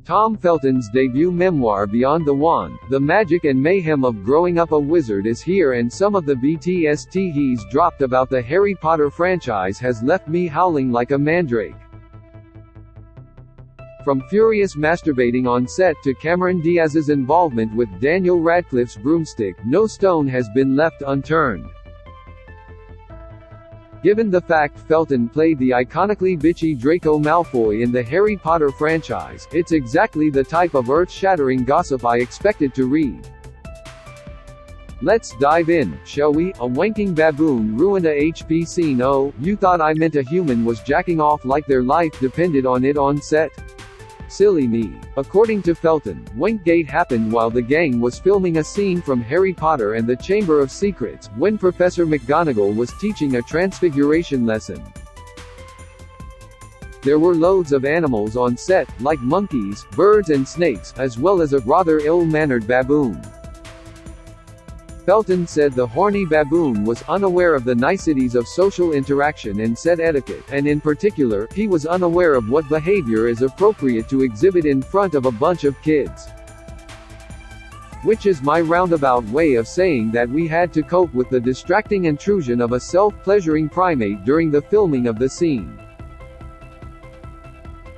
Tom Felton's debut memoir Beyond the Wand, The Magic and Mayhem of Growing Up a Wizard is here, and some of the BTS he's dropped about the Harry Potter franchise has left me howling like a mandrake. From furious masturbating on set to Cameron Diaz's involvement with Daniel Radcliffe's broomstick, no stone has been left unturned. Given the fact Felton played the iconically bitchy Draco Malfoy in the Harry Potter franchise, it's exactly the type of earth-shattering gossip I expected to read. Let's dive in, shall we? A wanking baboon ruined a HP scene. Oh, you thought I meant a human was jacking off like their life depended on it on set? Silly me. According to Felton, Wankgate happened while the gang was filming a scene from Harry Potter and the Chamber of Secrets, when Professor McGonagall was teaching a transfiguration lesson. There were loads of animals on set, like monkeys, birds and snakes, as well as a rather ill-mannered baboon. Felton said the horny baboon was unaware of the niceties of social interaction and set etiquette, and in particular, he was unaware of what behavior is appropriate to exhibit in front of a bunch of kids. Which is my roundabout way of saying that we had to cope with the distracting intrusion of a self-pleasuring primate during the filming of the scene.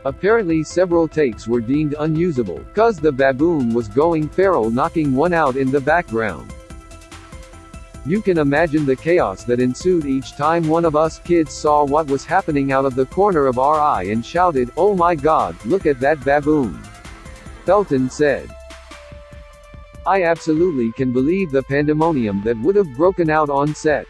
Apparently several takes were deemed unusable, cause the baboon was going feral, knocking one out in the background. You can imagine the chaos that ensued each time one of us kids saw what was happening out of the corner of our eye and shouted, "Oh my God, look at that baboon!" Felton said. I absolutely can believe the pandemonium that would have broken out on set.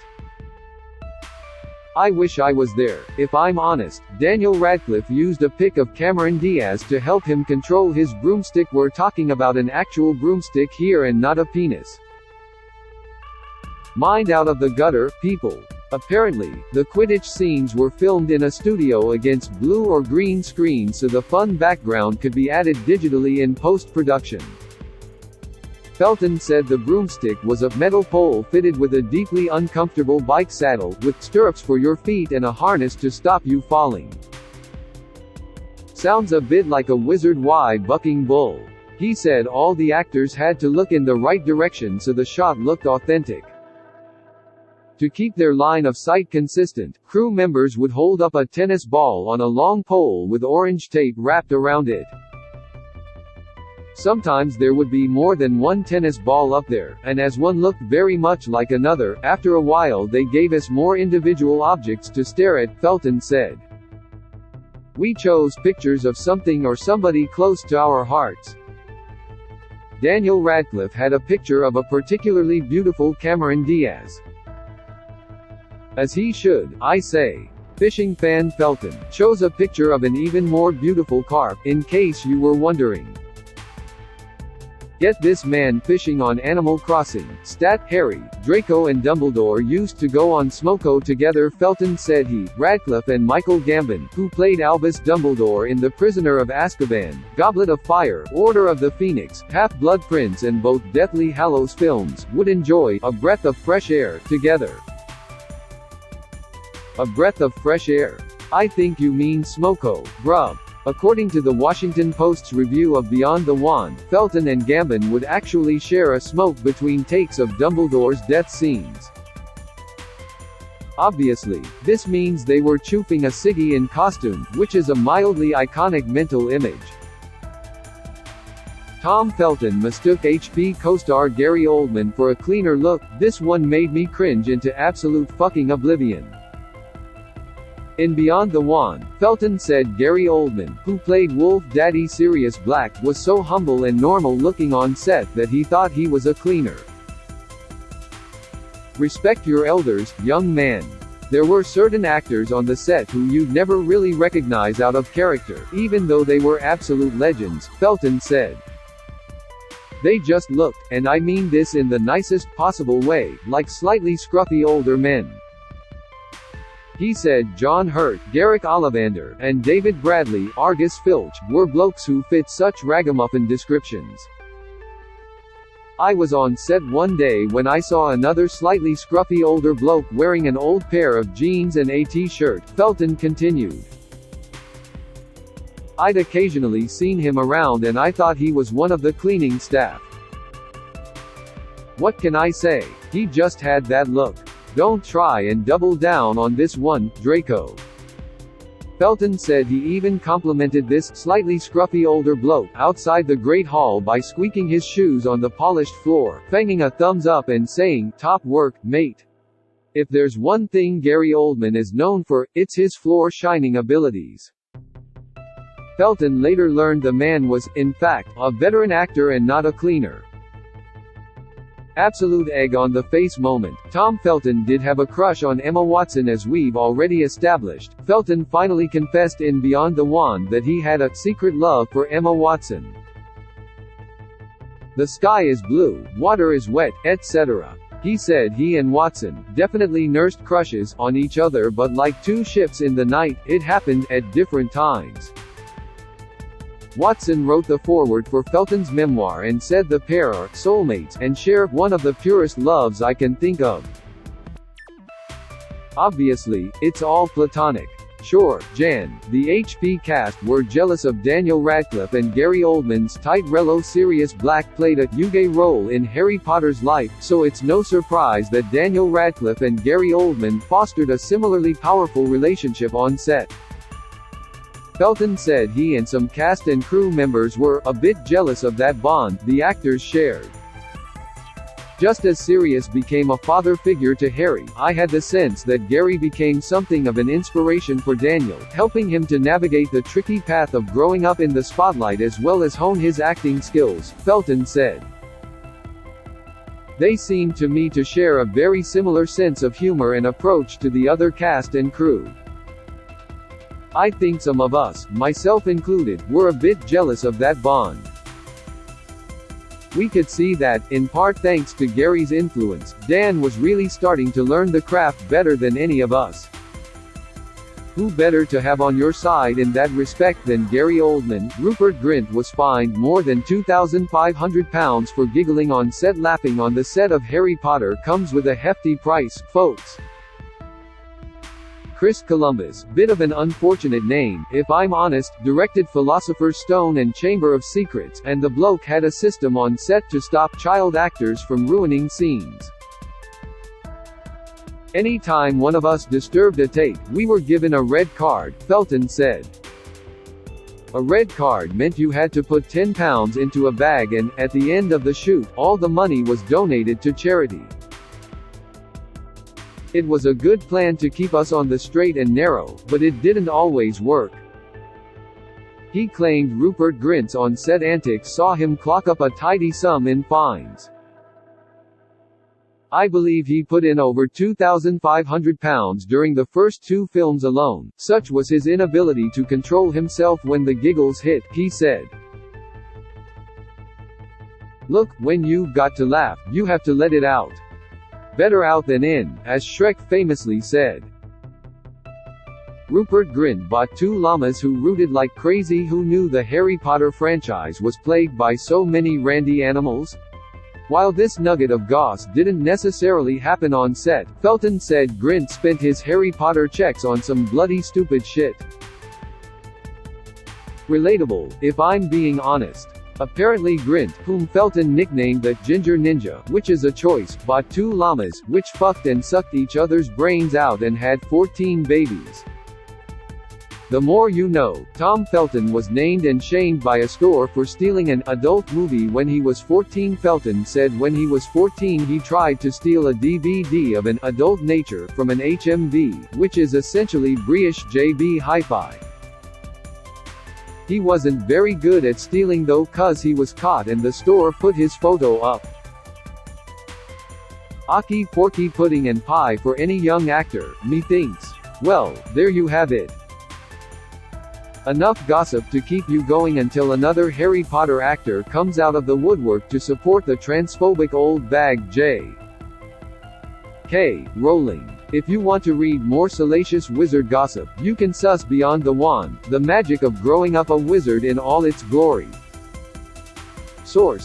I wish I was there. If I'm honest, Daniel Radcliffe used a pic of Cameron Diaz to help him control his broomstick. We're talking about an actual broomstick here and not a penis. Mind out of the gutter, people. Apparently, the Quidditch scenes were filmed in a studio against blue or green screens so the fun background could be added digitally in post-production. Felton said the broomstick was a metal pole fitted with a deeply uncomfortable bike saddle, with stirrups for your feet and a harness to stop you falling. Sounds a bit like a wizard bucking bull. He said all the actors had to look in the right direction so the shot looked authentic. To keep their line of sight consistent, crew members would hold up a tennis ball on a long pole with orange tape wrapped around it. Sometimes there would be more than one tennis ball up there, and as one looked very much like another, after a while they gave us more individual objects to stare at, Felton said. We chose pictures of something or somebody close to our hearts. Daniel Radcliffe had a picture of a particularly beautiful Cameron Diaz. As he should, I say. Fishing fan Felton chose a picture of an even more beautiful carp, in case you were wondering. Get this, man fishing on Animal Crossing. Stat, Harry, Draco and Dumbledore used to go on Smoko together. Felton said he, Radcliffe and Michael Gambon, who played Albus Dumbledore in The Prisoner of Azkaban, Goblet of Fire, Order of the Phoenix, Half-Blood Prince and both Deathly Hallows films, would enjoy a breath of fresh air together. A breath of fresh air. I think you mean Smoko, bruv. According to the Washington Post's review of Beyond the Wand, Felton and Gambon would actually share a smoke between takes of Dumbledore's death scenes. Obviously, this means they were choofing a ciggy in costume, which is a mildly iconic mental image. Tom Felton mistook HP co-star Gary Oldman for a cleaner look. This one made me cringe into absolute fucking oblivion. In Beyond the Wand, Felton said Gary Oldman, who played Wolf Daddy Sirius Black, was so humble and normal looking on set that he thought he was a cleaner. Respect your elders, young man. There were certain actors on the set who you'd never really recognize out of character, even though they were absolute legends, Felton said. They just looked, and I mean this in the nicest possible way, like slightly scruffy older men. He said John Hurt, Garrick Ollivander, and David Bradley, Argus Filch, were blokes who fit such ragamuffin descriptions. I was on set one day when I saw another slightly scruffy older bloke wearing an old pair of jeans and a t-shirt, Felton continued. I'd occasionally seen him around and I thought he was one of the cleaning staff. What can I say? He just had that look. Don't try and double down on this one, Draco. Felton said he even complimented this slightly scruffy older bloke outside the Great Hall by squeaking his shoes on the polished floor, fanging a thumbs up and saying, "Top work, mate." If there's one thing Gary Oldman is known for, it's his floor-shining abilities. Felton later learned the man was, in fact, a veteran actor and not a cleaner. Absolute egg on the face moment. Tom Felton did have a crush on Emma Watson, as we've already established. Felton finally confessed in Beyond the Wand that he had a secret love for Emma Watson. The sky is blue, water is wet, etc. He said he and Watson definitely nursed crushes on each other, but like two ships in the night, it happened at different times. Watson wrote the foreword for Felton's memoir and said the pair are soulmates and share one of the purest loves I can think of. Obviously, it's all platonic. Sure, Jan, the HP cast were jealous of Daniel Radcliffe and Gary Oldman's tight relo Sirius Black played a huge role in Harry Potter's life, so it's no surprise that Daniel Radcliffe and Gary Oldman fostered a similarly powerful relationship on set. Felton said he and some cast and crew members were a bit jealous of that bond the actors shared. Just as Sirius became a father figure to Harry, I had the sense that Gary became something of an inspiration for Daniel, helping him to navigate the tricky path of growing up in the spotlight as well as hone his acting skills, Felton said. They seemed to me to share a very similar sense of humor and approach to the other cast and crew. I think some of us, myself included, were a bit jealous of that bond. We could see that, in part thanks to Gary's influence, Dan was really starting to learn the craft better than any of us. Who better to have on your side in that respect than Gary Oldman? Rupert Grint was fined more than £2,500 for giggling on set. Laughing on the set of Harry Potter comes with a hefty price, folks. Chris Columbus, bit of an unfortunate name, if I'm honest, directed Philosopher's Stone and Chamber of Secrets, and the bloke had a system on set to stop child actors from ruining scenes. Any time one of us disturbed a take, we were given a red card, Felton said. A red card meant you had to put £10 into a bag and, at the end of the shoot, all the money was donated to charity. It was a good plan to keep us on the straight and narrow, but it didn't always work. He claimed Rupert Grint's on-set antics saw him clock up a tidy sum in fines. I believe he put in over £2,500 during the first 2 films alone, such was his inability to control himself when the giggles hit, he said. Look, when you've got to laugh, you have to let it out. Better out than in, as Shrek famously said. Rupert Grint bought 2 llamas who rooted like crazy. Who knew the Harry Potter franchise was plagued by so many randy animals? While this nugget of goss didn't necessarily happen on set, Felton said Grint spent his Harry Potter checks on some bloody stupid shit. Relatable, if I'm being honest. Apparently Grint, whom Felton nicknamed the Ginger Ninja, which is a choice, bought 2 llamas, which fucked and sucked each other's brains out and had 14 babies. The more you know. Tom Felton was named and shamed by a store for stealing an adult movie when he was 14. Felton said when he was 14 he tried to steal a DVD of an adult nature from an HMV, which is essentially British JB Hi-Fi. He wasn't very good at stealing though, cause he was caught and the store put his photo up. Aki porky pudding and pie for any young actor, methinks. Well, there you have it. Enough gossip to keep you going until another Harry Potter actor comes out of the woodwork to support the transphobic old bag J.K. Rowling. If you want to read more salacious wizard gossip, you can suss Beyond the Wand, the magic of growing up a wizard in all its glory. Source.